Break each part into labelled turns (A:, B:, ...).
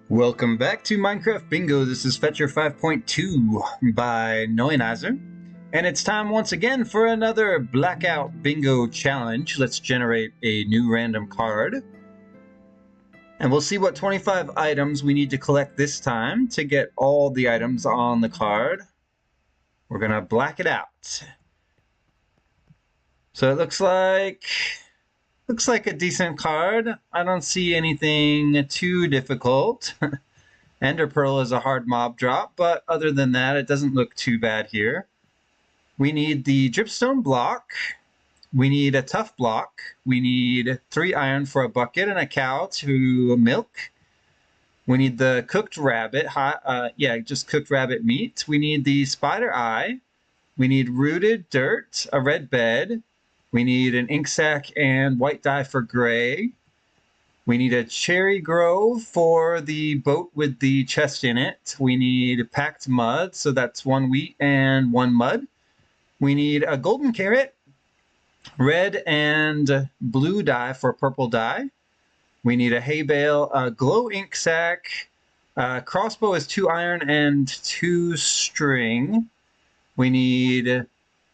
A: Welcome back to Minecraft Bingo. This is Fetchr 5.2 by Neuenizer. And it's time once again for another Blackout Bingo challenge. Let's generate a new random card. And we'll see what 25 items we need to collect this time to get all the items on the card. We're going to black it out. So it looks like a decent card. I don't see anything too difficult. Ender Pearl is a hard mob drop, but other than that, it doesn't look too bad here. We need the dripstone block. We need a tough block. We need 3 iron for a bucket and a cow to milk. We need the cooked rabbit, just cooked rabbit meat. We need the spider eye. We need rooted dirt, a red bed. We need an ink sac and white dye for gray. We need a cherry grove for the boat with the chest in it. We need packed mud, so that's 1 wheat and 1 mud. We need a golden carrot, red and blue dye for purple dye. We need a hay bale, a glow ink sac. Crossbow is 2 iron and 2 string. We need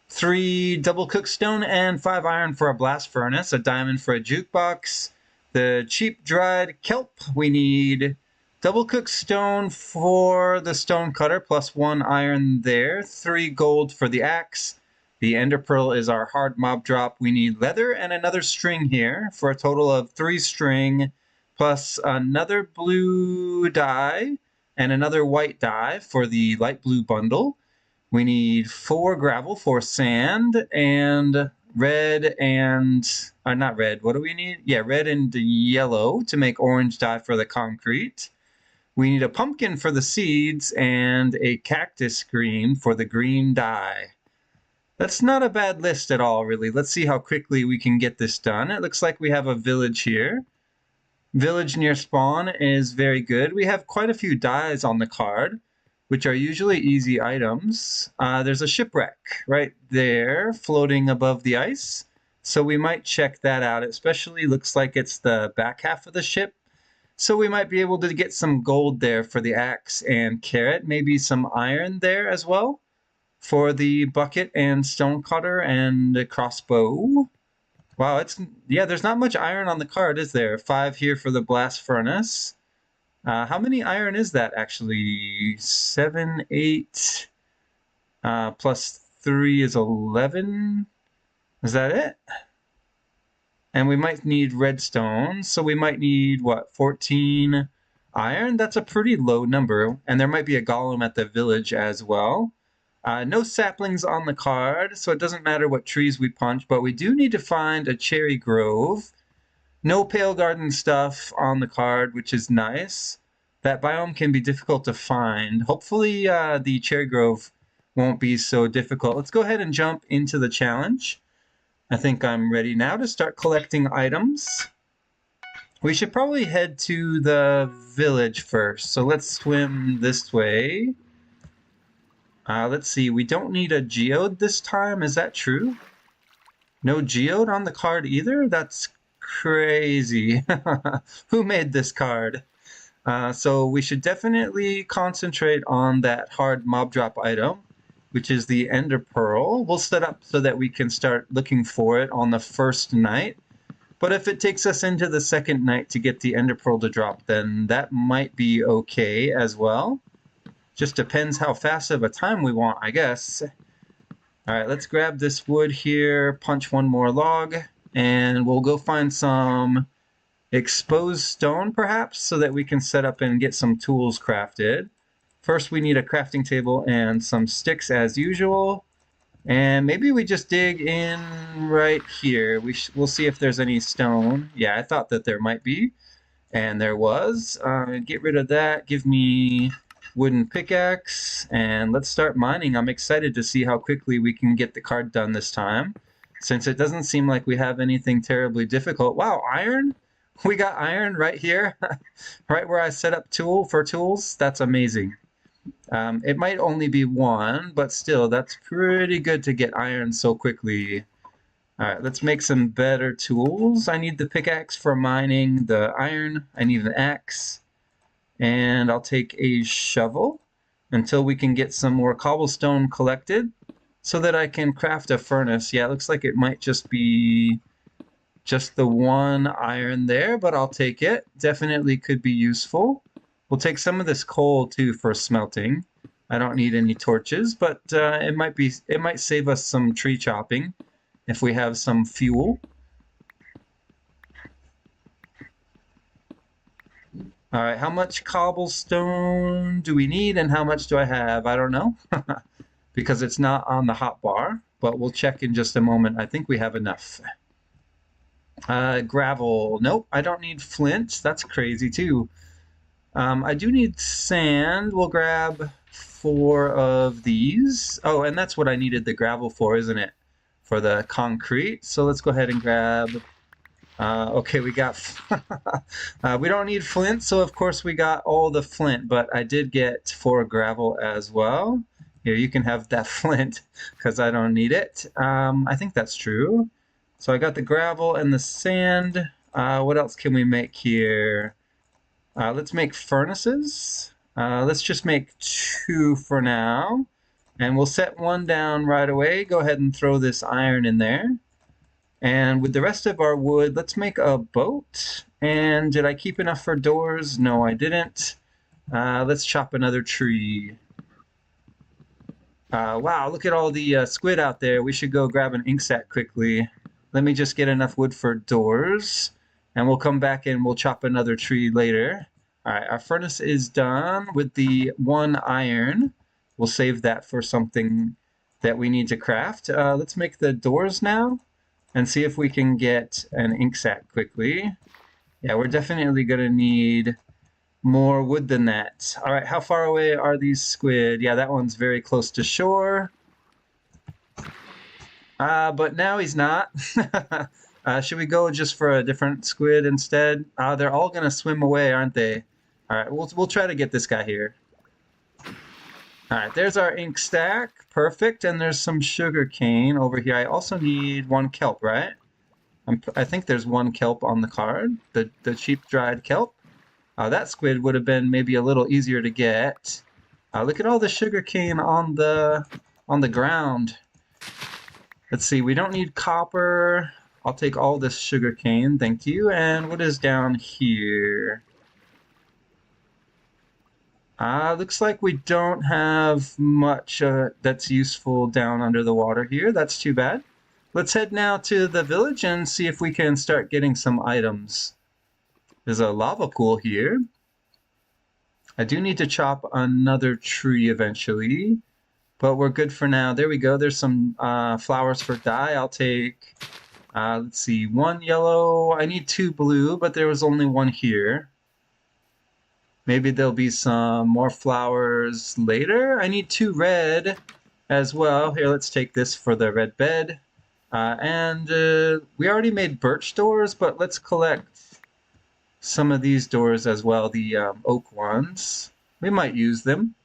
A: 3 double cooked stone and 5 iron for a blast furnace, a diamond for a jukebox. The cheap dried kelp, we need double cooked stone for the stone cutter plus 1 iron there, 3 gold for the axe. The ender pearl is our hard mob drop. We need leather and another string here for a total of 3 string plus another blue dye and another white dye for the light blue bundle. We need 4 gravel for sand and red and, not red, what do we need? Yeah, red and yellow to make orange dye for the concrete. We need a pumpkin for the seeds and a cactus green for the green dye. That's not a bad list at all, really. Let's see how quickly we can get this done. It looks like we have a village here. Village near spawn is very good. We have quite a few dyes on the card, which are usually easy items. There's a shipwreck right there floating above the ice. So we might check that out. It especially looks like it's the back half of the ship. So we might be able to get some gold there for the axe and carrot. Maybe some iron there as well for the bucket and stone cutter and the crossbow. Wow, there's not much iron on the card, is there? 5 here for the blast furnace. How many iron is that, actually? 7, 8, plus 3 is 11. Is that it? And we might need redstone, so we might need, 14 iron? That's a pretty low number, and there might be a golem at the village as well. No saplings on the card, so it doesn't matter what trees we punch, but we do need to find a cherry grove. No pale garden stuff on the card, which is nice. That biome can be difficult to find. Hopefully the cherry grove won't be so difficult. Let's go ahead and jump into the challenge. I think I'm ready now to start collecting items. We should probably head to the village first. So let's swim this way. Let's see, we don't need a geode this time. Is that true? No geode on the card either? That's crazy. Who made this card? So we should definitely concentrate on that hard mob drop item, which is the ender pearl. We'll set up so that we can start looking for it on the first night. But if it takes us into the second night to get the ender pearl to drop, then that might be okay as well. Just depends how fast of a time we want, I guess. All right, let's grab this wood here, punch 1 more log, and we'll go find some exposed stone, perhaps, so that we can set up and get some tools crafted. First, we need a crafting table and some sticks as usual. And maybe we just dig in right here. We'll see if there's any stone. Yeah, I thought that there might be, and there was. Get rid of that. Give me wooden pickaxe, and let's start mining. I'm excited to see how quickly we can get the card done this time, since it doesn't seem like we have anything terribly difficult. Wow, iron? We got iron right here, right where I set up tools. That's amazing. It might only be 1, but still, that's pretty good to get iron so quickly. All right, let's make some better tools. I need the pickaxe for mining the iron. I need an axe. And I'll take a shovel until we can get some more cobblestone collected so that I can craft a furnace. Yeah, it looks like it might just be just the one iron there, but I'll take it. Definitely could be useful. We'll take some of this coal too for smelting. I don't need any torches, but it might save us some tree chopping if we have some fuel. All right, how much cobblestone do we need and how much do I have? I don't know because it's not on the hotbar, but we'll check in just a moment. I think we have enough. Gravel. Nope, I don't need flint. That's crazy too. I do need sand. We'll grab 4 of these. Oh, and that's what I needed the gravel for, isn't it? For the concrete. So let's go ahead and grab. Okay, we got. We don't need flint, so of course we got all the flint, but I did get 4 gravel as well. Here, you can have that flint because I don't need it. I think that's true. So I got the gravel and the sand. What else can we make here? Let's make furnaces. Let's just make 2 for now. And we'll set 1 down right away. Go ahead and throw this iron in there. And with the rest of our wood, let's make a boat. And did I keep enough for doors? No, I didn't. Let's chop another tree. Wow, look at all the squid out there. We should go grab an ink sac quickly. Let me just get enough wood for doors. And we'll come back and we'll chop another tree later. All right, our furnace is done with the 1 iron. We'll save that for something that we need to craft. Let's make the doors now and see if we can get an ink sac quickly. Yeah, we're definitely going to need more wood than that. All right, how far away are these squid? Yeah, that one's very close to shore. But now he's not. Should we go just for a different squid instead? They're all gonna swim away, aren't they? All right, we'll try to get this guy here. All right, there's our ink stack. Perfect, and there's some sugar cane over here. I also need 1 kelp, right? I think there's 1 kelp on the card, the cheap dried kelp. That squid would have been maybe a little easier to get. Look at all the sugar cane on the ground. Let's see, we don't need copper. I'll take all this sugar cane, thank you. And what is down here? Looks like we don't have much that's useful down under the water here. That's too bad. Let's head now to the village and see if we can start getting some items. There's a lava pool here. I do need to chop another tree eventually, but we're good for now. There we go. There's some flowers for dye. I'll take, let's see, 1 yellow. I need 2 blue, but there was only 1 here. Maybe there'll be some more flowers later. I need 2 red as well. Here, let's take this for the red bed. And we already made birch doors, but let's collect some of these doors as well, the oak ones. We might use them.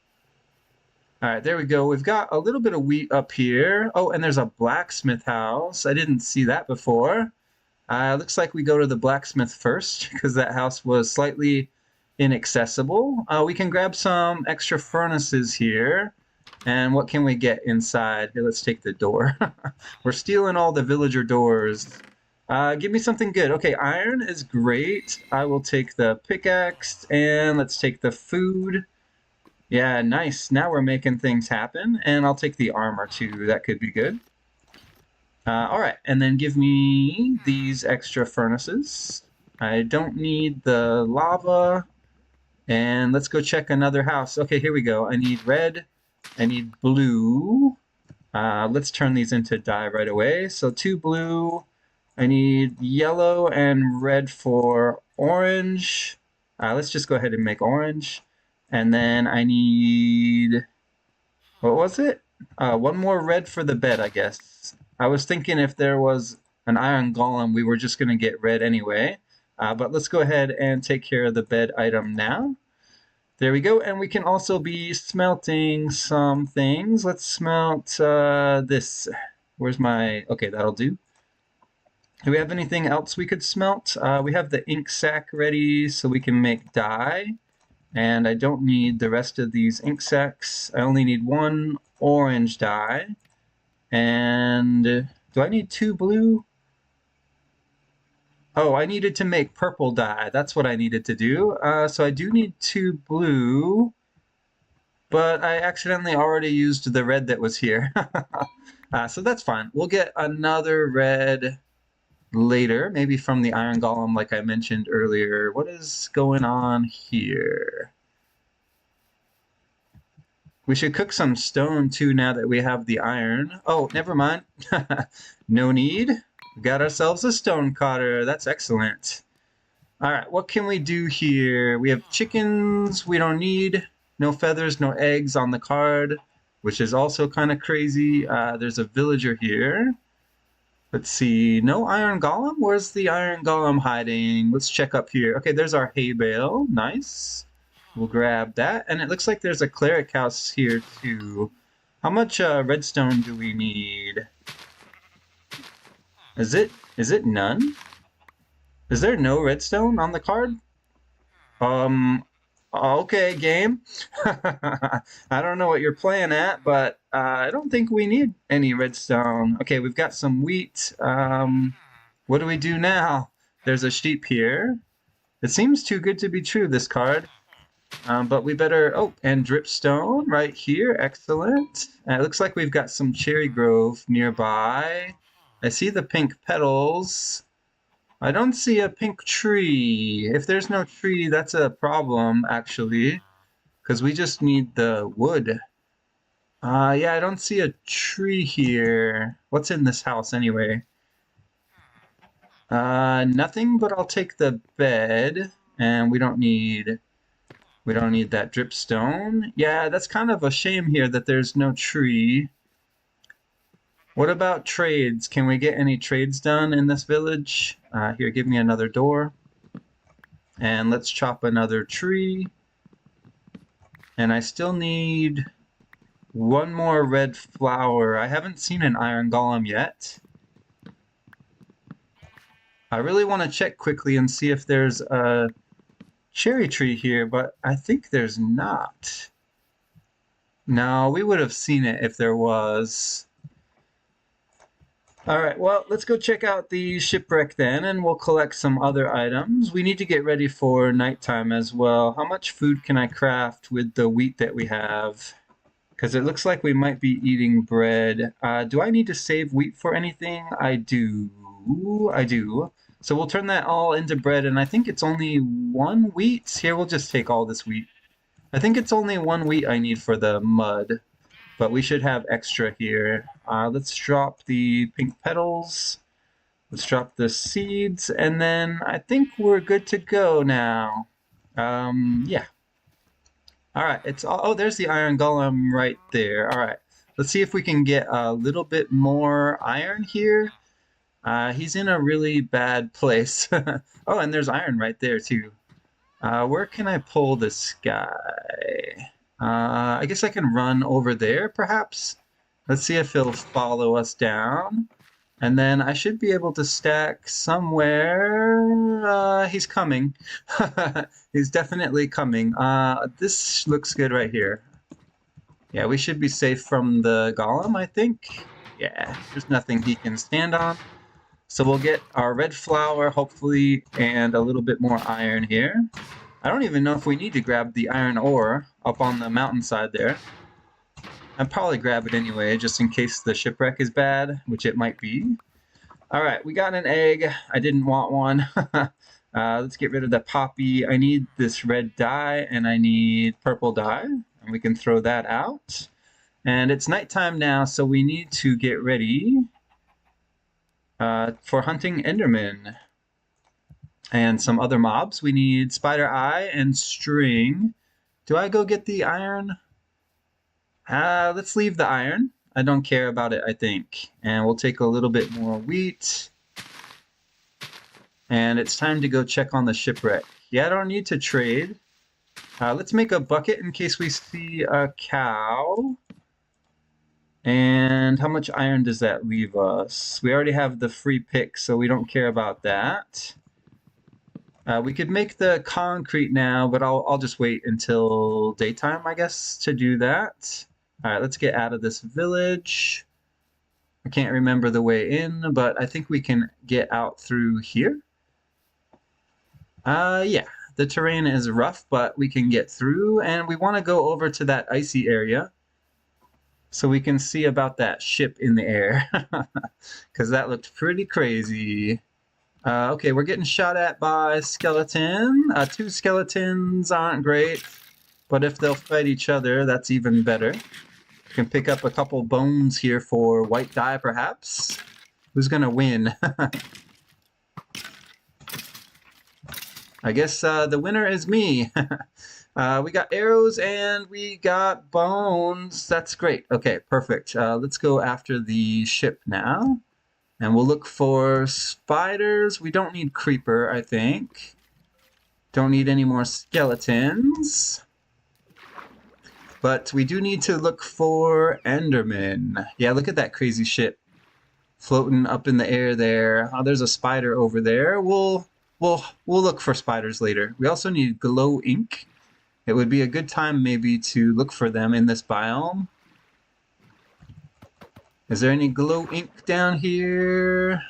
A: All right, there we go. We've got a little bit of wheat up here. Oh, and there's a blacksmith house. I didn't see that before. Looks like we go to the blacksmith first because that house was slightly inaccessible. We can grab some extra furnaces here. And what can we get inside? Here, let's take the door. We're stealing all the villager doors. Give me something good. Okay, iron is great. I will take the pickaxe and let's take the food. Yeah, nice. Now we're making things happen. And I'll take the armor too. That could be good. All right, and then give me these extra furnaces. I don't need the lava. And let's go check another house. Okay, here we go. I need red. I need blue. Let's turn these into dye right away. So 2 blue. I need yellow and red for orange. Let's just go ahead and make orange. And then I need, what was it? 1 more red for the bed, I guess. I was thinking if there was an iron golem, we were just going to get red anyway. But let's go ahead and take care of the bed item now. There we go, and we can also be smelting some things. Let's smelt this. Where's my, okay, that'll do. Do we have anything else we could smelt? We have the ink sac ready so we can make dye. And I don't need the rest of these ink sacs. I only need one orange dye. And do I need 2 blue? Oh, I needed to make purple dye. That's what I needed to do. So I do need 2 blue, but I accidentally already used the red that was here. So that's fine. We'll get another red later, maybe from the iron golem like I mentioned earlier. What is going on here? We should cook some stone too now that we have the iron. Oh, never mind. No need. We got ourselves a stone cutter. That's excellent. All right, what can we do here? We have chickens we don't need. No feathers, no eggs on the card, which is also kind of crazy. There's a villager here. Let's see. No iron golem? Where's the iron golem hiding? Let's check up here. Okay, there's our hay bale. Nice. We'll grab that. And it looks like there's a cleric house here too. How much redstone do we need? Is it none? Is there no redstone on the card? Okay, game. I don't know what you're playing at, but I don't think we need any redstone. Okay, we've got some wheat. What do we do now? There's a sheep here. It seems too good to be true, this card. But we better... Oh, and dripstone right here. Excellent. It looks like we've got some cherry grove nearby. I see the pink petals. I don't see a pink tree. If there's no tree, that's a problem, actually. Because we just need the wood. Yeah, I don't see a tree here. What's in this house, anyway? Nothing, but I'll take the bed. And we don't need that dripstone. Yeah, that's kind of a shame here that there's no tree. What about trades? Can we get any trades done in this village? Here, give me another door. And let's chop another tree. And I still need one more red flower. I haven't seen an iron golem yet. I really want to check quickly and see if there's a cherry tree here, but I think there's not. No, we would have seen it if there was. Alright, well, let's go check out the shipwreck then, and we'll collect some other items. We need to get ready for nighttime as well. How much food can I craft with the wheat that we have? Because it looks like we might be eating bread. Do I need to save wheat for anything? I do. So we'll turn that all into bread, and I think it's only 1 wheat. Here, we'll just take all this wheat. I think it's only 1 wheat I need for the mud. But we should have extra here. Let's drop the pink petals. Let's drop the seeds. And then I think we're good to go now. Yeah. Alright, oh, there's the iron golem right there. Alright, let's see if we can get a little bit more iron here. He's in a really bad place. Oh, and there's iron right there too. Where can I pull this guy? I guess I can run over there, perhaps? Let's see if he'll follow us down. And then I should be able to stack somewhere. He's coming. He's definitely coming. This looks good right here. Yeah, we should be safe from the golem, I think. Yeah, there's nothing he can stand on. So we'll get our red flower, hopefully, and a little bit more iron here. I don't even know if we need to grab the iron ore up on the mountainside there. I'd probably grab it anyway, just in case the shipwreck is bad, which it might be. Alright, we got an egg. I didn't want one. Let's get rid of the poppy. I need this red dye, and I need purple dye. And we can throw that out. And it's nighttime now, so we need to get ready for hunting Enderman. And some other mobs. We need spider eye and string. Do I go get the iron? Let's leave the iron. I don't care about it, I think. And we'll take a little bit more wheat. And it's time to go check on the shipwreck. Yeah, I don't need to trade. Let's make a bucket in case we see a cow. And how much iron does that leave us? We already have the free pick, so we don't care about that. We could make the concrete now, but I'll just wait until daytime, I guess, to do that. All right, let's get out of this village. I can't remember the way in, but I think we can get out through here. Yeah, the terrain is rough, but we can get through, and we want to go over to that icy area so we can see about that ship in the air, because that looked pretty crazy. Okay, we're getting shot at by skeleton. Two skeletons aren't great, but if they'll fight each other, that's even better. We can pick up a couple bones here for white dye, perhaps. Who's gonna win? I guess the winner is me. We got arrows and we got bones. That's great. Okay, perfect. Let's go after the ship now. And we'll look for spiders. We don't need creeper, I think. Don't need any more skeletons. But we do need to look for endermen. Yeah, look at that crazy ship floating up in the air there. Oh, there's a spider over there. We'll look for spiders later. We also need glow ink. It would be a good time maybe to look for them in this biome. Is there any glow ink down here?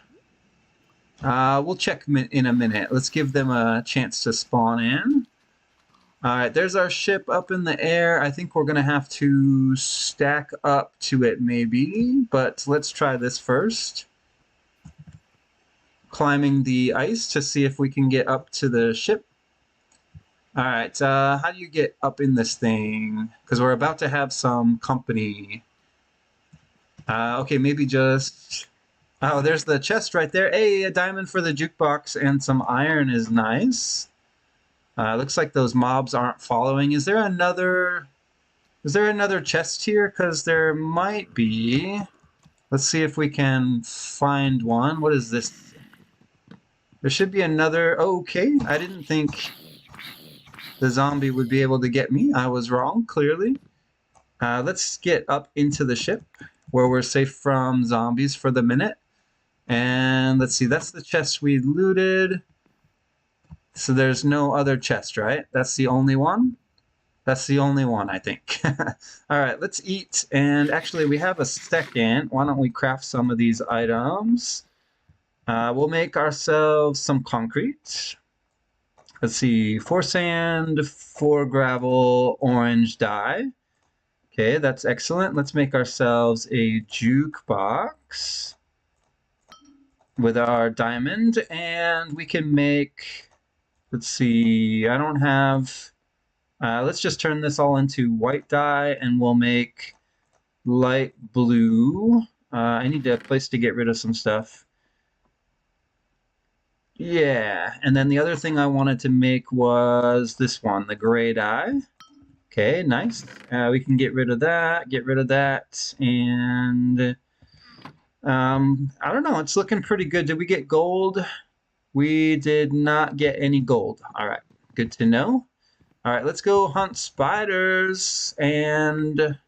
A: We'll check in a minute. Let's give them a chance to spawn in. All right, there's our ship up in the air. I think we're gonna have to stack up to it maybe, but let's try this first. Climbing the ice to see if we can get up to the ship. All right, how do you get up in this thing? Because we're about to have some company. Okay, maybe just... Oh, there's the chest right there. Hey, a diamond for the jukebox and some iron is nice. Looks like those mobs aren't following. Is there another chest here? Because there might be. Let's see if we can find one. What is this? There should be another. Oh, okay, I didn't think the zombie would be able to get me. I was wrong, clearly. Let's get up into the ship where we're safe from zombies for the minute. And let's see, that's the chest we looted. So there's no other chest, right? That's the only one? That's the only one, I think. All right, let's eat. And actually, we have a second. Why don't we craft some of these items? We'll make ourselves some concrete. Let's see, 4 sand, 4 gravel, orange dye. Okay, that's excellent. Let's make ourselves a jukebox with our diamond, and we can make, let's see, I don't have, let's just turn this all into white dye, and we'll make light blue. I need a place to get rid of some stuff. Yeah, and then the other thing I wanted to make was this one, the gray dye. Okay, nice. We can get rid of that, and I don't know, it's looking pretty good. Did we get gold? We did not get any gold. All right, good to know. All right, let's go hunt spiders and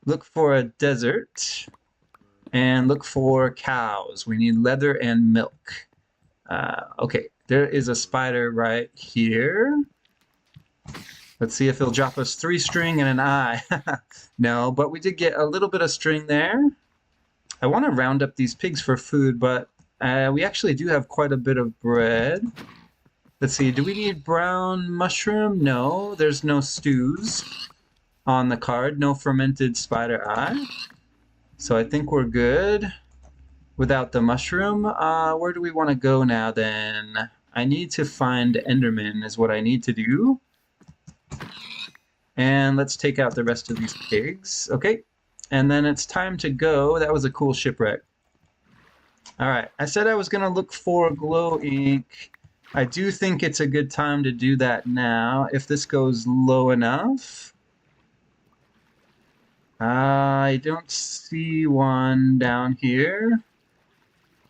A: look for a desert and look for cows. We need leather and milk. Okay, there is a spider right here. Let's see if he'll drop us 3 string and an eye. No, but we did get a little bit of string there. I want to round up these pigs for food, but we actually do have quite a bit of bread. Let's see, do we need brown mushroom? No, there's no stews on the card. No fermented spider eye. So I think we're good without the mushroom. Where do we want to go now then? I need to find Enderman is what I need to do. And let's take out the rest of these pigs. Okay, and then it's time to go. That was a cool shipwreck. All right, I said I was going to look for glow ink. I do think it's a good time to do that now, if this goes low enough. I don't see one down here.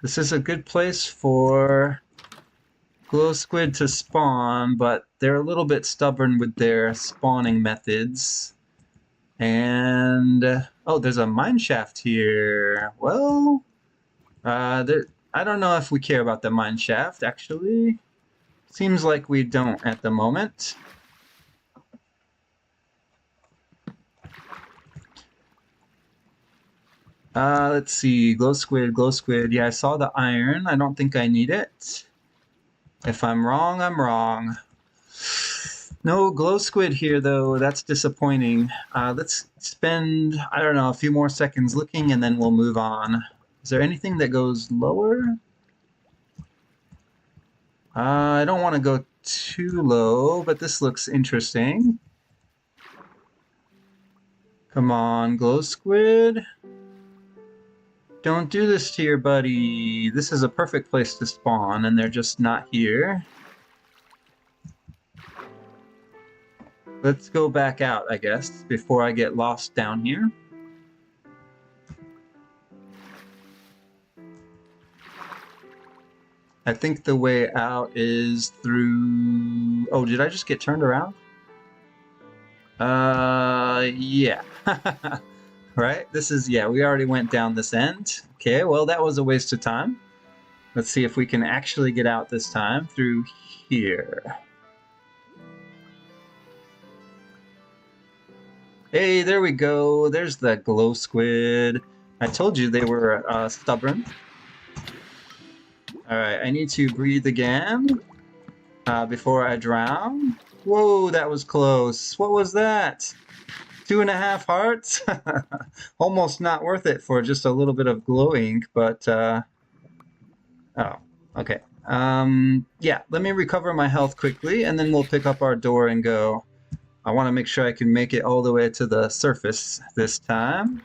A: This is a good place for glow squid to spawn, but they're a little bit stubborn with their spawning methods. And oh, there's a mine shaft here. Well, I don't know if we care about the mine shaft actually. Seems like we don't at the moment. Let's see. Glow squid, glow squid. Yeah, I saw the iron. I don't think I need it. If I'm wrong, I'm wrong. No glow squid here, though. That's disappointing. Let's spend, I don't know, a few more seconds looking, and then we'll move on. Is there anything that goes lower? I don't want to go too low, but this looks interesting. Come on, glow squid. Don't do this to your buddy. This is a perfect place to spawn, and they're just not here. Let's go back out, I guess, before I get lost down here. I think the way out is through... Oh, did I just get turned around? Yeah. Right? This is... Yeah, we already went down this end. Okay, well, that was a waste of time. Let's see if we can actually get out this time through here. Hey, there we go. There's the glow squid. I told you they were stubborn. Alright, I need to breathe again before I drown. Whoa, that was close. What was that? 2.5 hearts? Almost not worth it for just a little bit of glow ink, but... Oh, okay. Yeah, let me recover my health quickly, and then we'll pick up our door and go. I want to make sure I can make it all the way to the surface this time.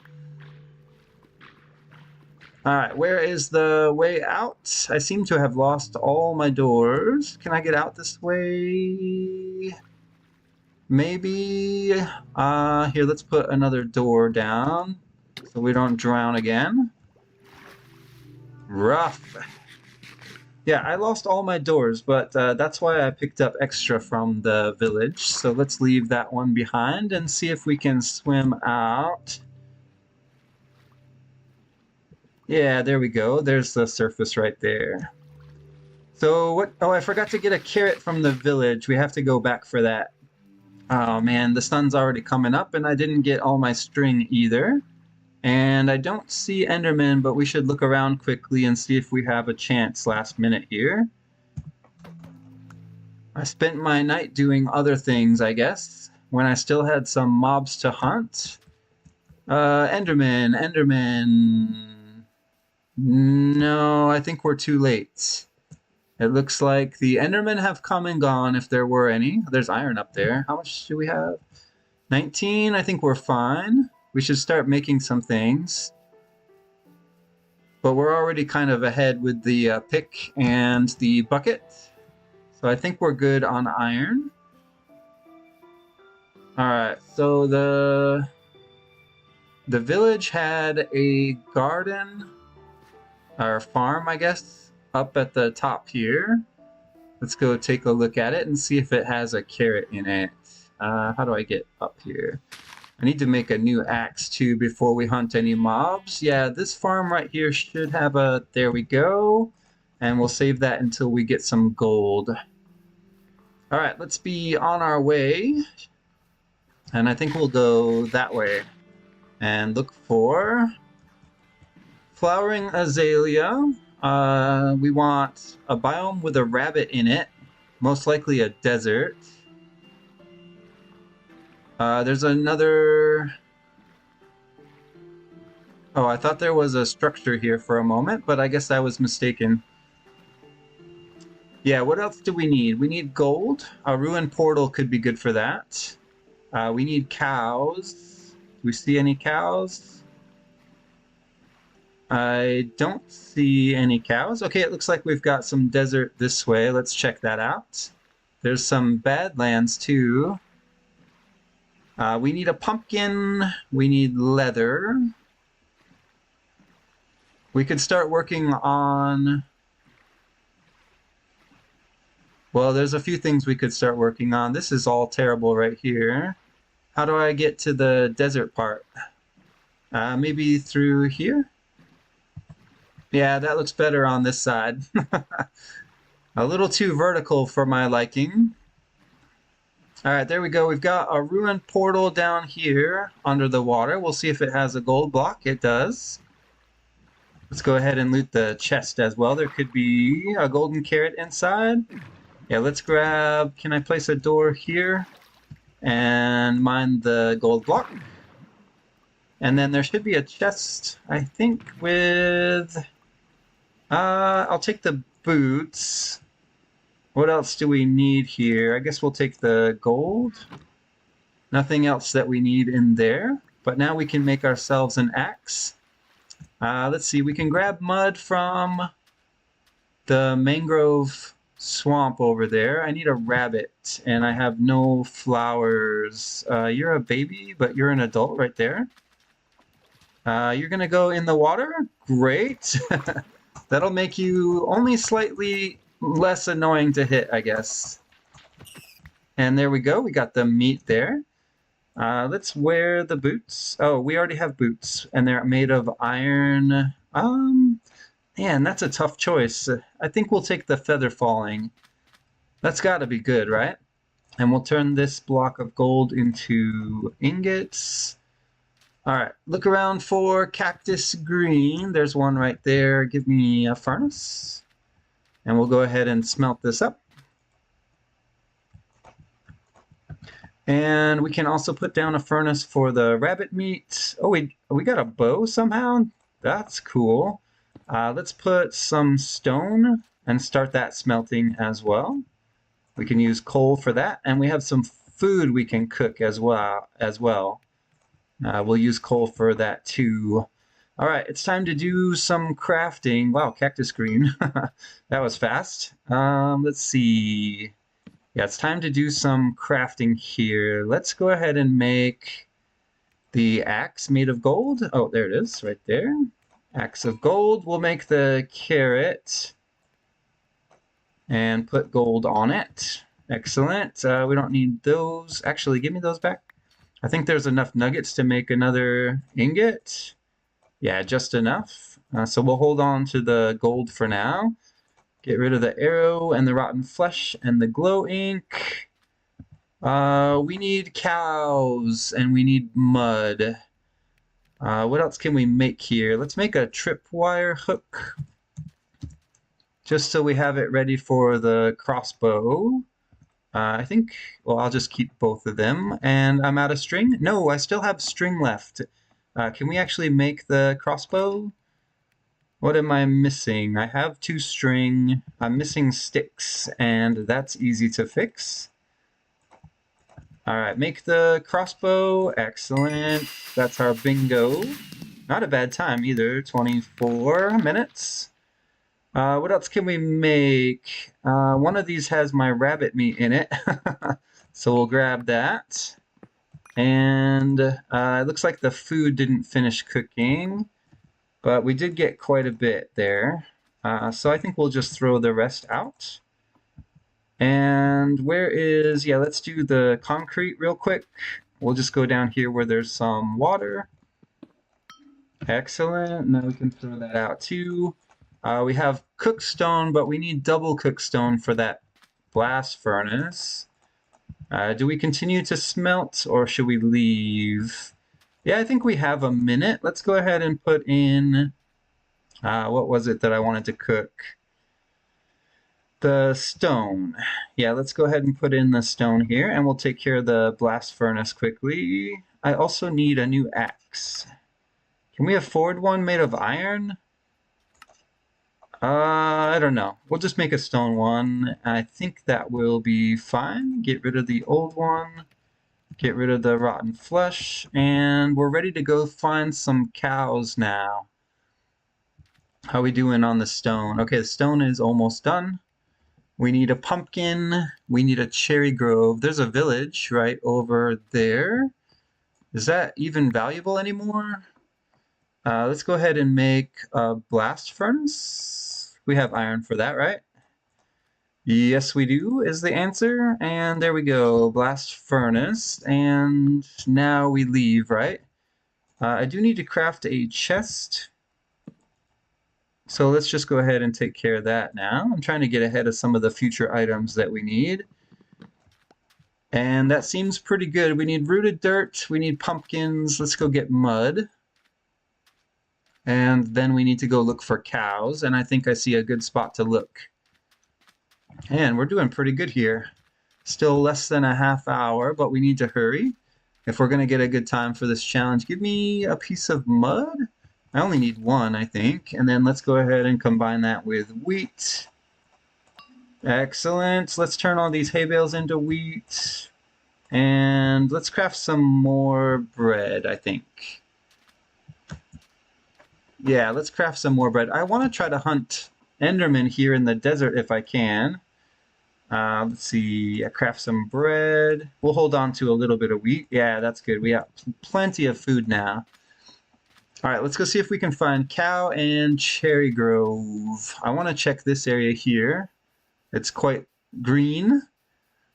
A: Alright, where is the way out? I seem to have lost all my doors. Can I get out this way? Maybe. Here, let's put another door down so we don't drown again. Rough. Yeah, I lost all my doors, but that's why I picked up extra from the village. So let's leave that one behind and see if we can swim out. Yeah, there we go. There's the surface right there. So what? Oh, I forgot to get a carrot from the village. We have to go back for that. Oh man, the sun's already coming up and I didn't get all my string either. And I don't see Enderman, but we should look around quickly and see if we have a chance last minute here. I spent my night doing other things, I guess, when I still had some mobs to hunt. Enderman, Enderman... No, I think we're too late. It looks like the Endermen have come and gone, if there were any. There's iron up there. How much do we have? 19? I think we're fine. We should start making some things. But we're already kind of ahead with the pick and the bucket. So I think we're good on iron. Alright, so the village had a garden... Our farm, I guess, up at the top here. Let's go take a look at it and see if it has a carrot in it. How do I get up here? I need to make a new axe too before we hunt any mobs. Yeah, this farm right here should have a... There we go. And we'll save that until we get some gold. Alright, let's be on our way. And I think we'll go that way. And look for... Flowering azalea. We want a biome with a rabbit in it. Most likely a desert. There's another... Oh, I thought there was a structure here for a moment, but I guess I was mistaken. Yeah, what else do we need? We need gold. A ruined portal could be good for that. We need cows. Do we see any cows? I don't see any cows. Okay, it looks like we've got some desert this way. Let's check that out. There's some badlands too. We need a pumpkin. We need leather. We could start working on... Well, there's a few things we could start working on. This is all terrible right here. How do I get to the desert part? Maybe through here? Yeah, that looks better on this side. A little too vertical for my liking. All right, there we go. We've got a ruined portal down here under the water. We'll see if it has a gold block. It does. Let's go ahead and loot the chest as well. There could be a golden carrot inside. Yeah, let's grab... Can I place a door here? And mine the gold block. And then there should be a chest, I think, with... I'll take the boots. What else do we need here? I guess we'll take the gold. Nothing else that we need in there. But now we can make ourselves an axe. Let's see, we can grab mud from the mangrove swamp over there. I need a rabbit, and I have no flowers. You're a baby, but you're an adult right there. You're gonna go in the water? Great. That'll make you only slightly less annoying to hit, I guess. And there we go, we got the meat there. Let's wear the boots. Oh, we already have boots, and they're made of iron. Man, that's a tough choice. I think we'll take the feather falling. That's gotta be good, right? And we'll turn this block of gold into ingots. All right, look around for cactus green. There's one right there. Give me a furnace. And we'll go ahead and smelt this up. And we can also put down a furnace for the rabbit meat. Oh, we got a bow somehow? That's cool. Let's put some stone and start that smelting as well. We can use coal for that, and we have some food we can cook as well. We'll use coal for that too. All right, it's time to do some crafting. Wow, cactus green. That was fast. Let's see. Yeah, it's time to do some crafting here. Let's go ahead and make the axe made of gold. Oh, there it is, right there. Axe of gold. We'll make the carrot and put gold on it. Excellent. We don't need those. Actually, give me those back. I think there's enough nuggets to make another ingot. Yeah, just enough. So we'll hold on to the gold for now. Get rid of the arrow and the rotten flesh and the glow ink. We need cows and we need mud. What else can we make here? Let's make a tripwire hook. Just so we have it ready for the crossbow. I think, well, I'll just keep both of them. And I'm out of string? No, I still have string left. Can we actually make the crossbow? What am I missing? I have 2 string. I'm missing sticks, and that's easy to fix. All right, make the crossbow. Excellent. That's our bingo. Not a bad time either, 24 minutes. What else can we make? One of these has my rabbit meat in it, so we'll grab that. And it looks like the food didn't finish cooking, but we did get quite a bit there. So I think we'll just throw the rest out. And where is, yeah, let's do the concrete real quick. We'll just go down here where there's some water. Excellent, now we can throw that out too. We have cookstone, but we need double cookstone for that blast furnace. Do we continue to smelt, or should we leave? Yeah, I think we have a minute. Let's go ahead and put in, what was it that I wanted to cook? The stone. Yeah, let's go ahead and put in the stone here, and we'll take care of the blast furnace quickly. I also need a new axe. Can we afford one made of iron? I don't know. We'll just make a stone one. I think that will be fine. Get rid of the old one. Get rid of the rotten flesh. And we're ready to go find some cows now. How we doing on the stone? Okay, the stone is almost done. We need a pumpkin. We need a cherry grove. There's a village right over there. Is that even valuable anymore? Let's go ahead and make a blast furnace. We have iron for that, right? Yes, we do, is the answer. And there we go, blast furnace. And now we leave, right? I do need to craft a chest. So let's just go ahead and take care of that now. I'm trying to get ahead of some of the future items that we need. And that seems pretty good. We need rooted dirt, we need pumpkins, let's go get mud. And then we need to go look for cows, and I think I see a good spot to look. And we're doing pretty good here. Still less than a half hour, but we need to hurry if we're going to get a good time for this challenge. Give me a piece of mud. I only need one, I think. And then let's go ahead and combine that with wheat. Excellent. Let's turn all these hay bales into wheat. And let's craft some more bread, I think. Yeah, let's craft some more bread. I want to try to hunt Enderman here in the desert if I can. Let's see, I craft some bread. We'll hold on to a little bit of wheat. Yeah, that's good. We have plenty of food now. All right, let's go see if we can find cow and cherry grove. I want to check this area here. It's quite green.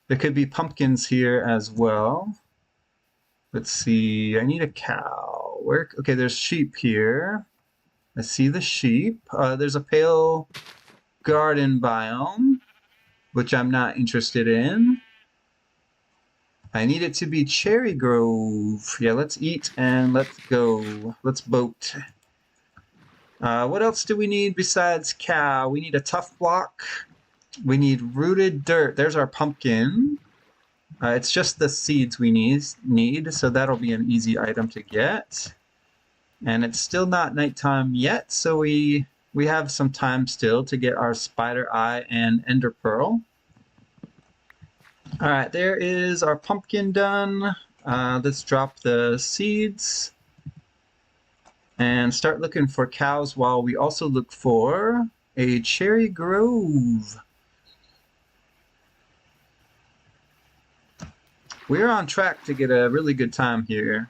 A: There could be pumpkins here as well. Let's see, I need a cow. Where? Okay, there's sheep here. I see the sheep. There's a pale garden biome, which I'm not interested in. I need it to be cherry grove. Yeah, let's eat and let's go. Let's boat. What else do we need besides cow? We need a tough block. We need rooted dirt. There's our pumpkin. It's just the seeds we need, so that'll be an easy item to get. And it's still not nighttime yet, so we have some time still to get our spider eye and ender pearl. All right, there is our pumpkin done. Let's drop the seeds and start looking for cows while we also look for a cherry grove. We're on track to get a really good time here.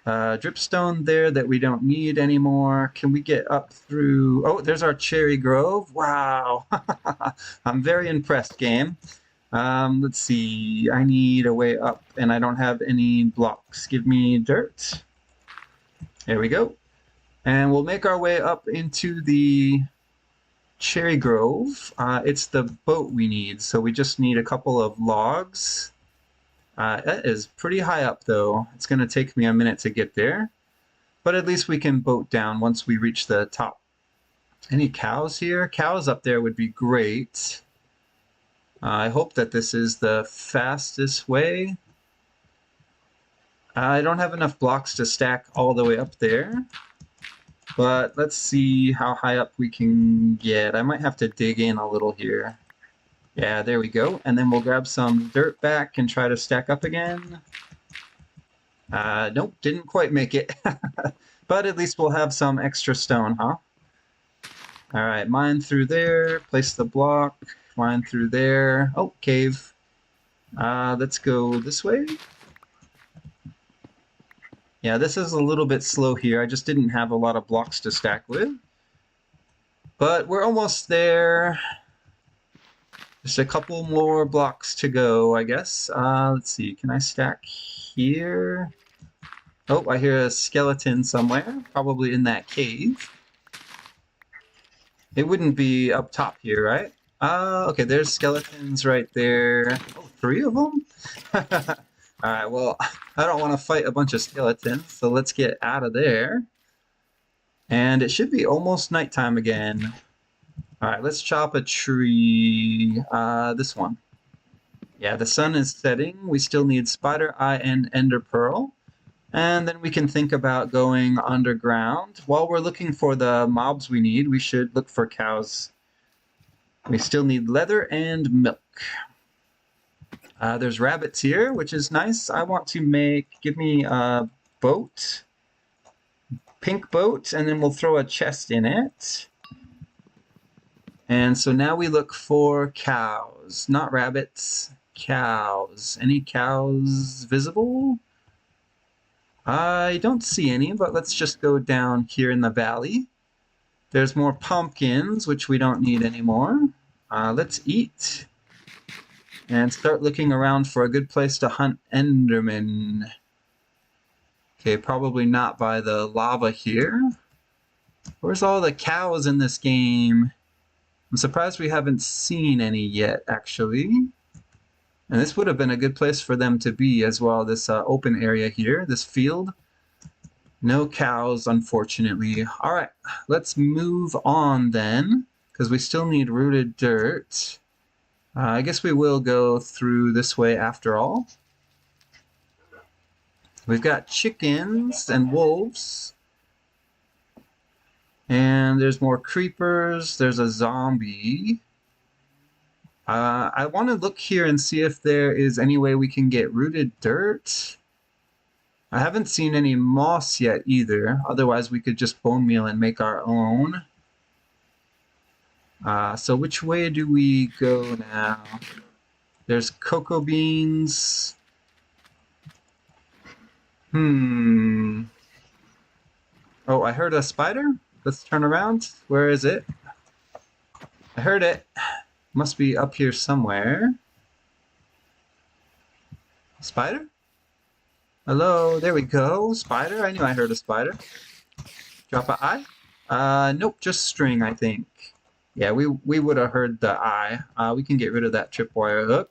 A: Dripstone there that we don't need anymore. Can we get up through... Oh, there's our cherry grove. Wow. I'm very impressed, game. Let's see. I need a way up, and I don't have any blocks. Give me dirt. There we go. And we'll make our way up into the cherry grove. It's the boat we need, so we just need a couple of logs. That is pretty high up, though. It's going to take me a minute to get there. But at least we can boat down once we reach the top. Any cows here? Cows up there would be great. I hope that this is the fastest way. I don't have enough blocks to stack all the way up there. But let's see how high up we can get. I might have to dig in a little here. Yeah, there we go. And then we'll grab some dirt back and try to stack up again. Nope, didn't quite make it. But at least we'll have some extra stone, huh? All right, mine through there. Place the block. Mine through there. Oh, cave. Let's go this way. Yeah, this is a little bit slow here. I just didn't have a lot of blocks to stack with. But we're almost there. Just a couple more blocks to go, I guess. Let's see. Can I stack here? Oh, I hear a skeleton somewhere. Probably in that cave. It wouldn't be up top here, right? Okay, there's skeletons right there. Oh, 3 of them? Alright, well, I don't want to fight a bunch of skeletons, so let's get out of there. And it should be almost nighttime again. Alright, let's chop a tree. This one. Yeah, the sun is setting. We still need spider eye and ender pearl. And then we can think about going underground. While we're looking for the mobs we need, we should look for cows. We still need leather and milk. There's rabbits here, which is nice. I want to give me a boat. Pink boat, and then we'll throw a chest in it. And so now we look for cows, not rabbits, cows. Any cows visible? I don't see any, but let's just go down here in the valley. There's more pumpkins, which we don't need anymore. Let's eat and start looking around for a good place to hunt Enderman. Okay, probably not by the lava here. Where's all the cows in this game? I'm surprised we haven't seen any yet, actually. And this would have been a good place for them to be as well, this open area here, this field. No cows, unfortunately. All right, let's move on then, because we still need rooted dirt. I guess we will go through this way after all. We've got chickens and wolves. And there's more creepers. There's a zombie. I want to look here and see if there is any way we can get rooted dirt. I haven't seen any moss yet either. Otherwise, we could just bone meal and make our own. So which way do we go now? There's cocoa beans. Oh, I heard a spider. Let's turn around. Where is it? I heard it. Must be up here somewhere. Spider? Hello, there we go. Spider? I knew I heard a spider. Drop a eye? Nope, just string, I think. Yeah, we would have heard the eye. We can get rid of that tripwire hook.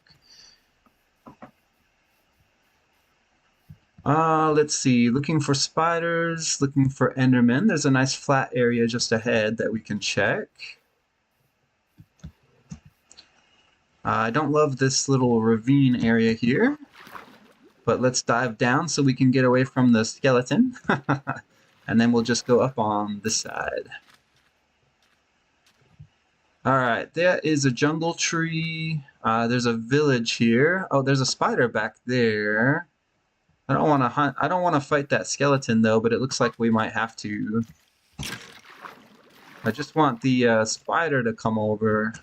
A: Let's see. Looking for spiders, looking for endermen. There's a nice flat area just ahead that we can check. I don't love this little ravine area here, but let's dive down so we can get away from the skeleton. And then we'll just go up on this side. Alright, there is a jungle tree. There's a village here. Oh, there's a spider back there. I don't want to hunt. I don't want to fight that skeleton though, but it looks like we might have to. I just want the spider to come over.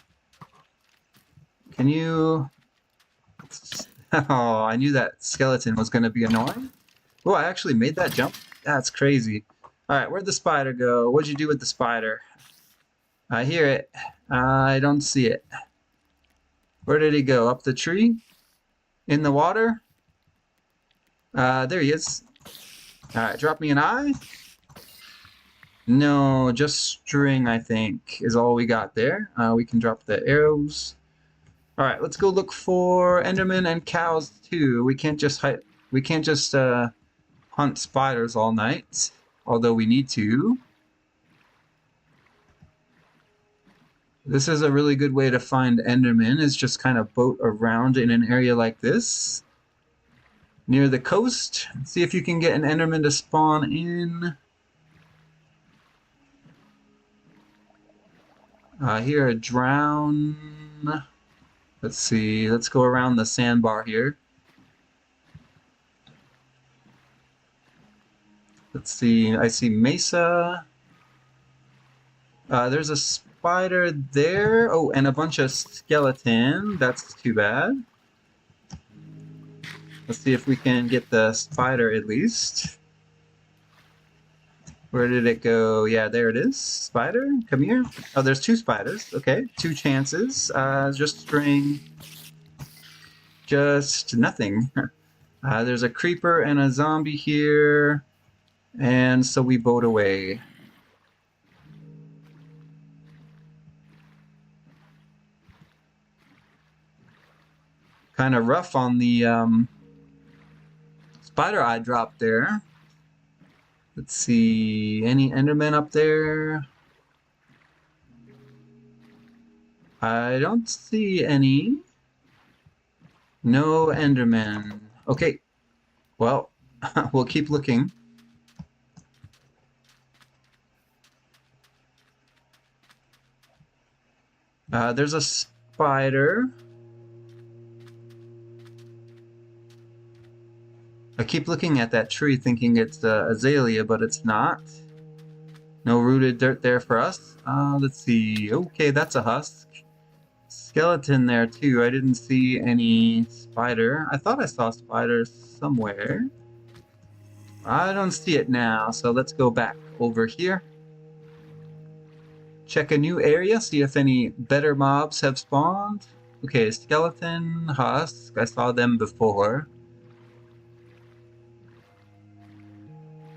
A: Can you... Oh, I knew that skeleton was going to be annoying. Oh, I actually made that jump? That's crazy. Alright, where'd the spider go? What'd you do with the spider? I hear it. I don't see it. Where did he go? Up the tree? In the water? There he is. Alright, drop me an eye. No, just string, I think, is all we got there. We can drop the arrows. Alright, let's go look for endermen and cows too. We can't just hunt spiders all night, although we need to. This is a really good way to find endermen, is just kind of boat around in an area like this. Near the coast. See if you can get an enderman to spawn in. Here, a drown. Let's see. Let's go around the sandbar here. Let's see. I see mesa. There's a spider there. Oh, and a bunch of skeleton. That's too bad. Let's see if we can get the spider at least. Where did it go? Yeah, there it is. Spider, come here. Oh, there's two spiders. Okay, 2 chances. Just string. Just nothing. There's a creeper and a zombie here. And so we boat away. Kind of rough on the spider eye drop there. Let's see, any endermen up there? I don't see any. No endermen. Okay, well, we'll keep looking. There's a spider. I keep looking at that tree thinking it's azalea, but it's not. No rooted dirt there for us. Let's see. Okay, that's a husk. Skeleton there too. I didn't see any spider. I thought I saw spiders somewhere. I don't see it now, so let's go back over here. Check a new area, see if any better mobs have spawned. Okay, skeleton, husk. I saw them before.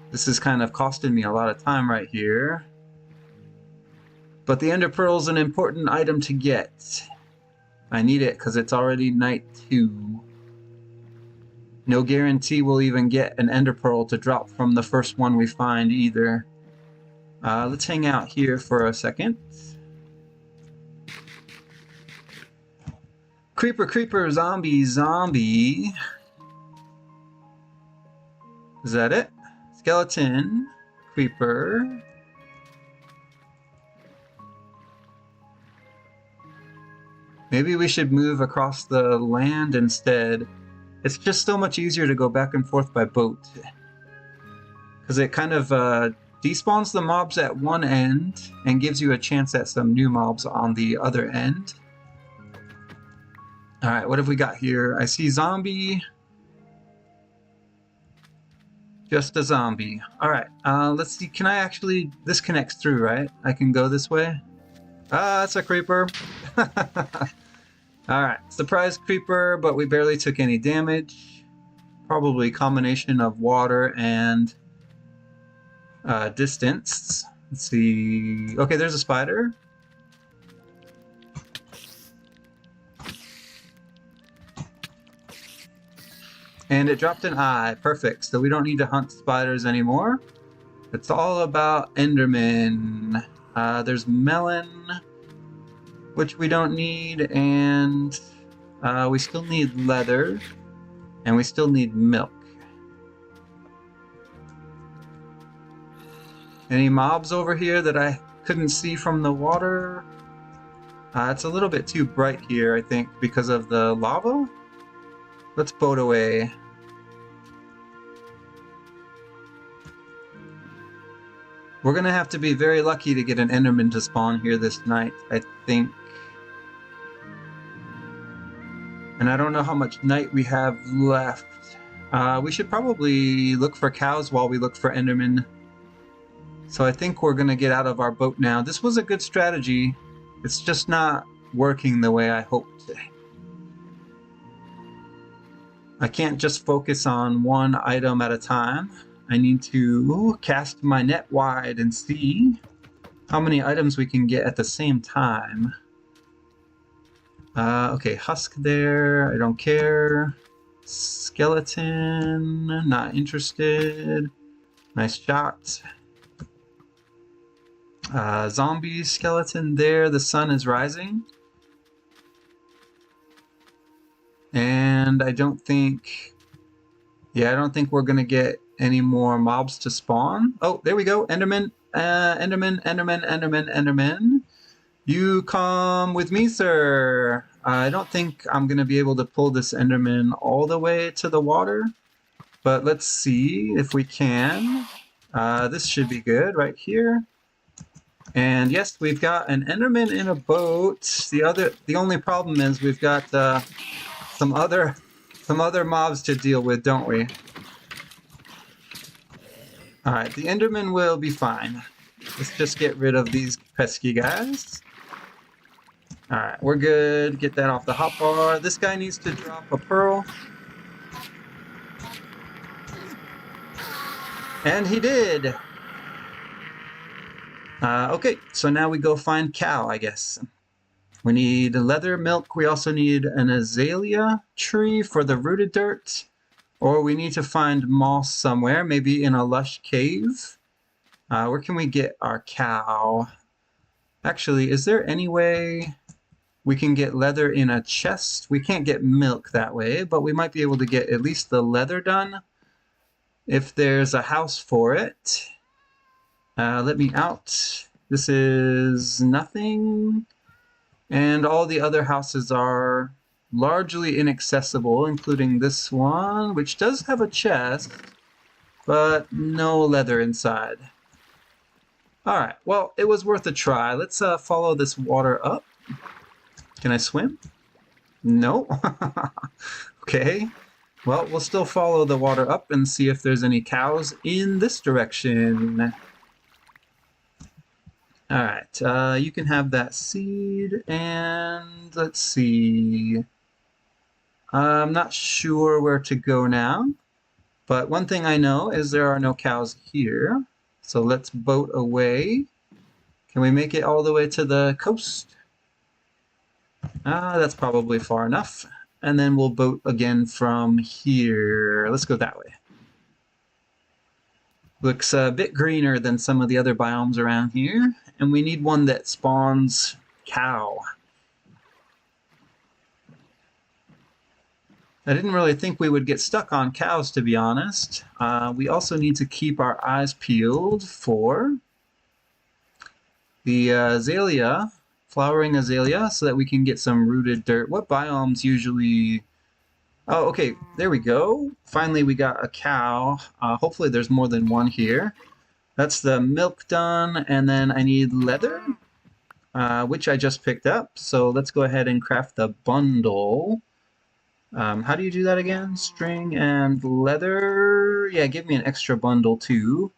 A: This is kind of costing me a lot of time right here. But the ender pearl is an important item to get. I need it because it's already night 2. No guarantee we'll even get an ender pearl to drop from the first one we find either. Let's hang out here for a second. Creeper, creeper, zombie, zombie. Is that it? Skeleton, creeper. Maybe we should move across the land instead. It's just so much easier to go back and forth by boat. Because it kind of despawns the mobs at one end and gives you a chance at some new mobs on the other end. Alright, what have we got here? I see zombie. Just a zombie. Alright, let's see. Can I actually... This connects through, right? I can go this way? Ah, it's a creeper. Alright, surprise creeper, but we barely took any damage. Probably a combination of water and distance. Let's see. Okay, there's a spider. And it dropped an eye. Perfect. So we don't need to hunt spiders anymore. It's all about Enderman. There's melon, which we don't need, and we still need leather, and we still need milk. Any mobs over here that I couldn't see from the water? It's a little bit too bright here, I think, because of the lava. Let's boat away. We're gonna have to be very lucky to get an Enderman to spawn here this night, I think. And I don't know how much night we have left. We should probably look for cows while we look for Enderman. So I think we're gonna get out of our boat now. This was a good strategy. It's just not working the way I hoped. I can't just focus on one item at a time. I need to cast my net wide and see how many items we can get at the same time. Okay, husk there, I don't care. Skeleton, not interested. Nice shot. Zombie skeleton there, the sun is rising. And I don't think... Yeah, I don't think we're gonna get any more mobs to spawn. Oh, there we go. Enderman. Enderman, Enderman, Enderman, Enderman. You come with me, sir. I don't think I'm going to be able to pull this Enderman all the way to the water. But let's see if we can. This should be good right here. And yes, we've got an Enderman in a boat. The only problem is we've got some other mobs to deal with, don't we? Alright, the Enderman will be fine. Let's just get rid of these pesky guys. Alright, we're good. Get that off the hotbar. This guy needs to drop a pearl. And he did! Okay, so now we go find cow, I guess. We need leather, milk. We also need an azalea tree for the rooted dirt. Or we need to find moss somewhere, maybe in a lush cave. Where can we get our cow? Actually, is there any way we can get leather in a chest? We can't get milk that way, but we might be able to get at least the leather done if there's a house for it. Let me out. This is nothing. And all the other houses are largely inaccessible, including this one, which does have a chest, but no leather inside. Alright, well, it was worth a try. Let's follow this water up. Can I swim? No. Okay. Well, we'll still follow the water up and see if there's any cows in this direction. Alright, you can have that seed, and let's see. I'm not sure where to go now, but one thing I know is there are no cows here. So let's boat away. Can we make it all the way to the coast? That's probably far enough. And then we'll boat again from here. Let's go that way. Looks a bit greener than some of the other biomes around here. And we need one that spawns cow. I didn't really think we would get stuck on cows, to be honest. We also need to keep our eyes peeled for the azalea, flowering azalea, so that we can get some rooted dirt. What biomes usually... Oh, okay, there we go. Finally, we got a cow. Hopefully there's more than one here. That's the milk done, and then I need leather, which I just picked up. So let's go ahead and craft the bundle. How do you do that again? String and leather. Yeah, give me an extra bundle too.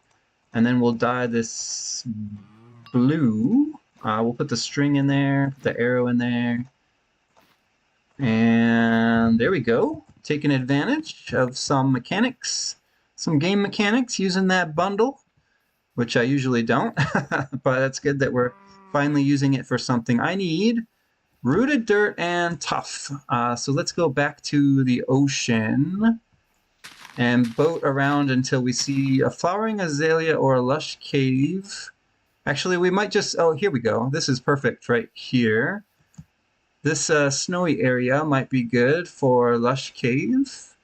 A: And then we'll dye this blue. We'll put the string in there, put the arrow in there. And there we go. Taking advantage of some mechanics, some game mechanics using that bundle, which I usually don't. But it's good that we're finally using it for something. I need rooted dirt and tough. So let's go back to the ocean and boat around until we see a flowering azalea or a lush cave. Actually, we might just... Oh, here we go. This is perfect right here. This snowy area might be good for lush cave.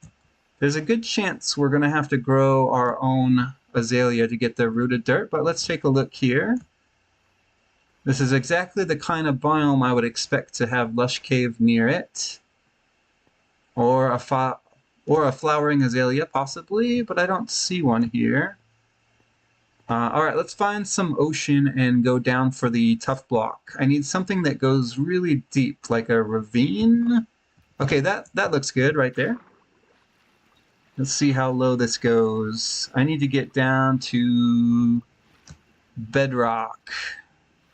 A: There's a good chance we're going to have to grow our own azalea to get the rooted dirt, but let's take a look here. This is exactly the kind of biome I would expect to have lush cave near it. Or a flowering azalea, possibly, but I don't see one here. Alright, let's find some ocean and go down for the tough block. I need something that goes really deep, like a ravine. Okay, that looks good right there. Let's see how low this goes. I need to get down to bedrock.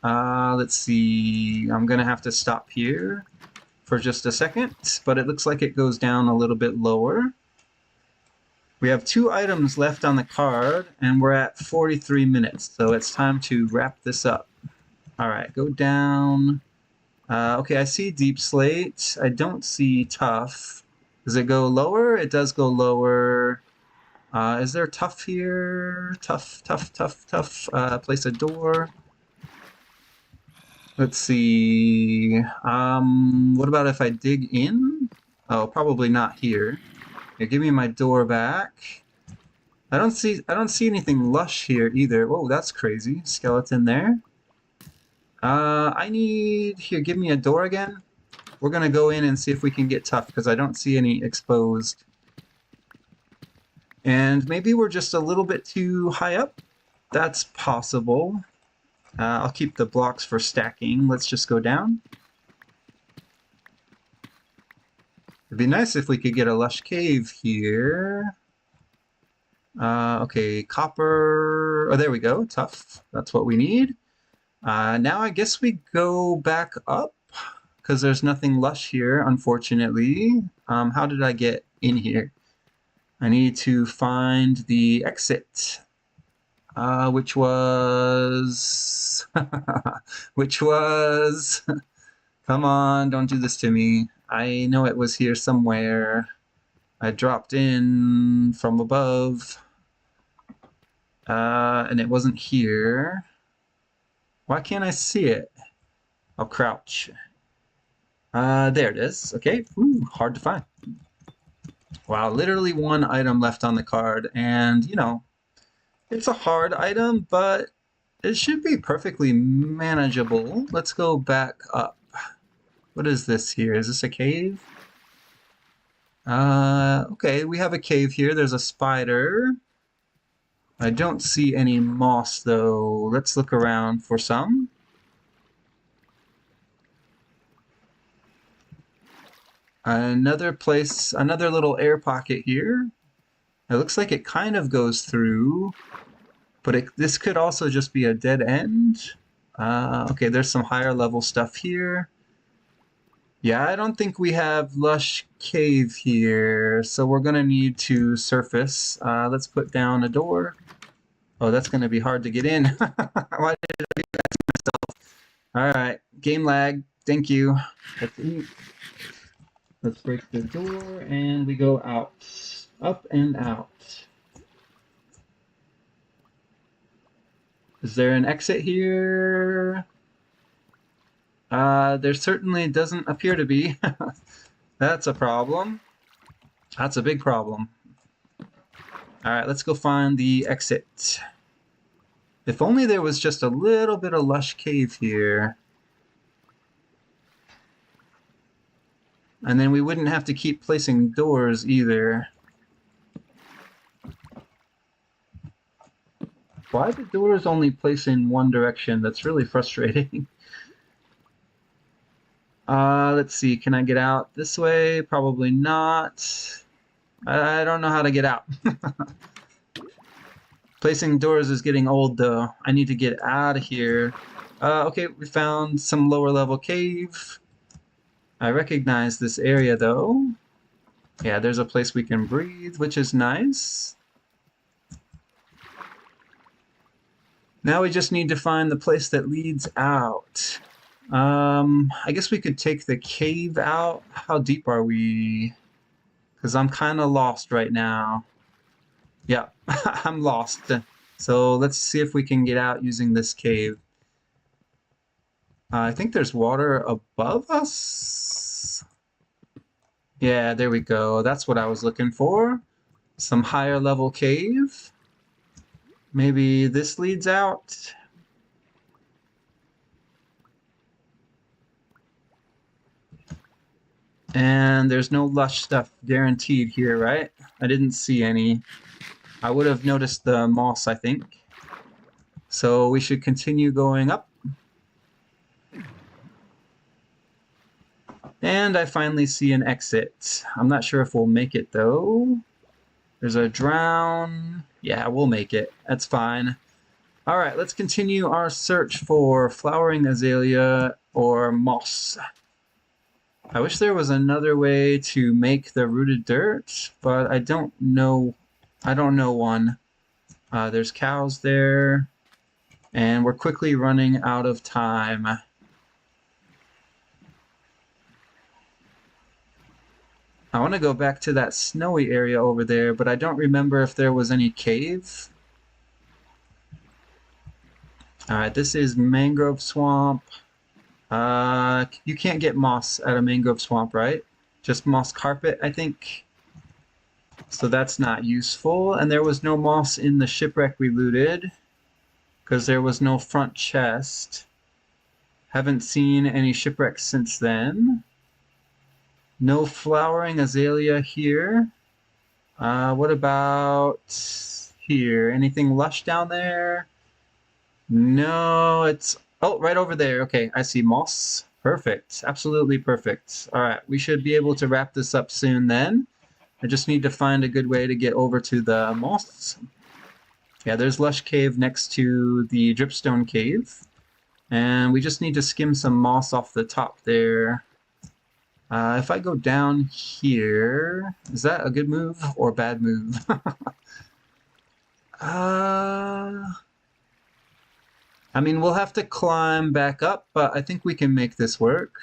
A: Let's see. I'm going to have to stop here for just a second, but it looks like it goes down a little bit lower. We have 2 items left on the card, and we're at 43 minutes, so it's time to wrap this up. Alright, go down. Okay, I see deep slate. I don't see tough. Does it go lower? It does go lower. Is there tough here? Tough. Place a door. Let's see. What about if I dig in? Oh, probably not here. Here, give me my door back. I don't see anything lush here either. Whoa, that's crazy. Skeleton there. I need... Here, give me a door again. We're gonna go in and see if we can get tough, because I don't see any exposed. And maybe we're just a little bit too high up. That's possible. I'll keep the blocks for stacking. Let's just go down. It'd be nice if we could get a lush cave here. Okay, copper. Oh, there we go. Tough. That's what we need. Now I guess we go back up, because there's nothing lush here, unfortunately. How did I get in here? I need to find the exit. Which was... which was... Come on, don't do this to me. I know it was here somewhere. I dropped in from above. And it wasn't here. Why can't I see it? I'll crouch. There it is. Okay, ooh, hard to find. Wow, literally 1 item left on the card, and, you know, it's a hard item, but it should be perfectly manageable. Let's go back up. What is this here? Is this a cave? Okay, we have a cave here. There's a spider. I don't see any moss, though. Let's look around for some. Another place, another little air pocket here. It looks like it kind of goes through, but this could also just be a dead end. Okay, there's some higher level stuff here. Yeah, I don't think we have lush cave here, so we're gonna need to surface. Let's put down a door. Oh, that's gonna be hard to get in. Why did I do that to myself? All right, game lag. Thank you. Let's eat. Let's break the door and we go out. Up and out. Is there an exit here? There certainly doesn't appear to be. That's a problem. That's a big problem. All right, let's go find the exit. If only there was just a little bit of lush cave here. And then we wouldn't have to keep placing doors either. Why the doors only place in one direction? That's really frustrating. Let's see. Can I get out this way? Probably not. I don't know how to get out. Placing doors is getting old, though. I need to get out of here. Okay, we found some lower level cave. I recognize this area, though. Yeah, there's a place we can breathe, which is nice. Now we just need to find the place that leads out. I guess we could take the cave out. How deep are we? Because I'm kind of lost right now. Yeah, I'm lost. So let's see if we can get out using this cave. I think there's water above us. Yeah, there we go. That's what I was looking for. Some higher level cave. Maybe this leads out. And there's no lush stuff guaranteed here, right? I didn't see any. I would have noticed the moss, I think. So we should continue going up. And I finally see an exit. I'm not sure if we'll make it, though. There's a drown. Yeah, we'll make it. That's fine. All right, let's continue our search for flowering azalea or moss. I wish there was another way to make the rooted dirt, but I don't know one. There's cows there, and we're quickly running out of time. I want to go back to that snowy area over there, but I don't remember if there was any cave. All right, this is mangrove swamp. You can't get moss at a mangrove swamp, right? Just moss carpet, I think. So that's not useful. And there was no moss in the shipwreck we looted because there was no front chest. Haven't seen any shipwrecks since then. No flowering azalea here. What about here? Anything lush down there? No, it's... Oh, right over there. Okay, I see moss. Perfect. Absolutely perfect. All right, we should be able to wrap this up soon then. I just need to find a good way to get over to the moss. Yeah, there's Lush Cave next to the Dripstone Cave. And we just need to skim some moss off the top there. If I go down here, is that a good move or a bad move? I mean, we'll have to climb back up, but I think we can make this work.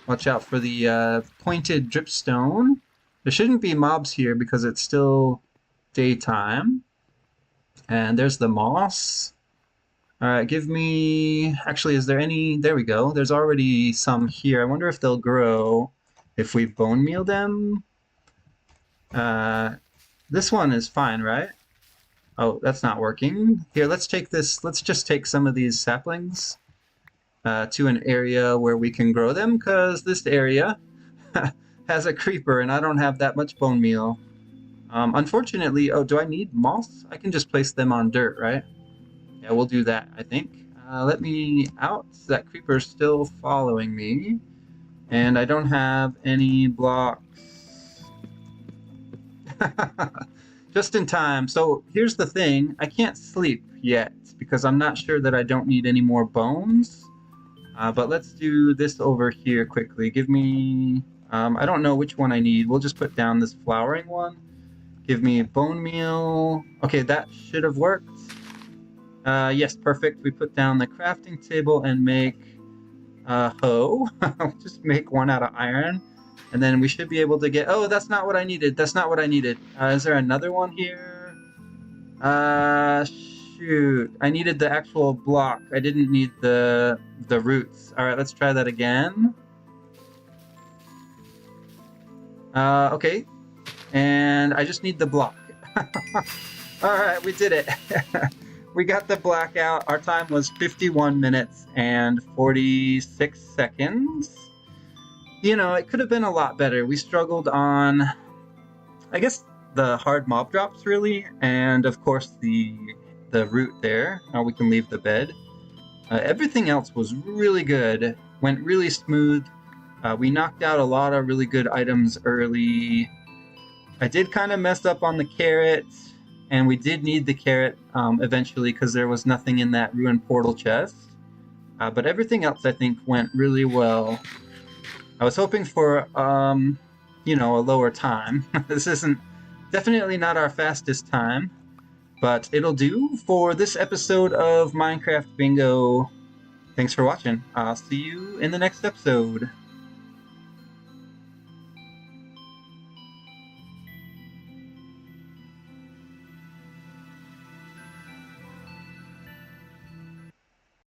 A: Watch out for the pointed dripstone. There shouldn't be mobs here because it's still daytime. And there's the moss. All right, give me... Actually, is there any... There we go. There's already some here. I wonder if they'll grow if we bone meal them. This one is fine, right? Oh, that's not working. Here, let's take this. Let's just take some of these saplings to an area where we can grow them, because this area has a creeper and I don't have that much bone meal. Unfortunately, oh, do I need moss? I can just place them on dirt, right? Yeah, we'll do that, I think. Let me out. That creeper's still following me. And I don't have any blocks. Just in time. So here's the thing. I can't sleep yet because I'm not sure that I don't need any more bones. But let's do this over here quickly. Give me... I don't know which one I need. We'll just put down this flowering one. Give me bone meal. Okay, that should have worked. Yes, perfect. We put down the crafting table and make hoe. Just make one out of iron. And then we should be able to get... Oh, that's not what I needed. That's not what I needed. Is there another one here? Shoot. I needed the actual block. I didn't need the roots. All right, let's try that again. Okay. And I just need the block. All right, we did it. We got the black out. Our time was 51 minutes and 46 seconds. You know, it could have been a lot better. We struggled on, I guess, the hard mob drops, really, and of course the root there. Now we can leave the bed. Everything else was really good. Went really smooth. We knocked out a lot of really good items early. I did kind of mess up on the carrot, and we did need the carrot eventually because there was nothing in that ruined portal chest. But everything else, I think, went really well. I was hoping for, you know, a lower time. This isn't definitely not our fastest time, but it'll do for this episode of Minecraft Bingo. Thanks for watching. I'll see you in the next episode.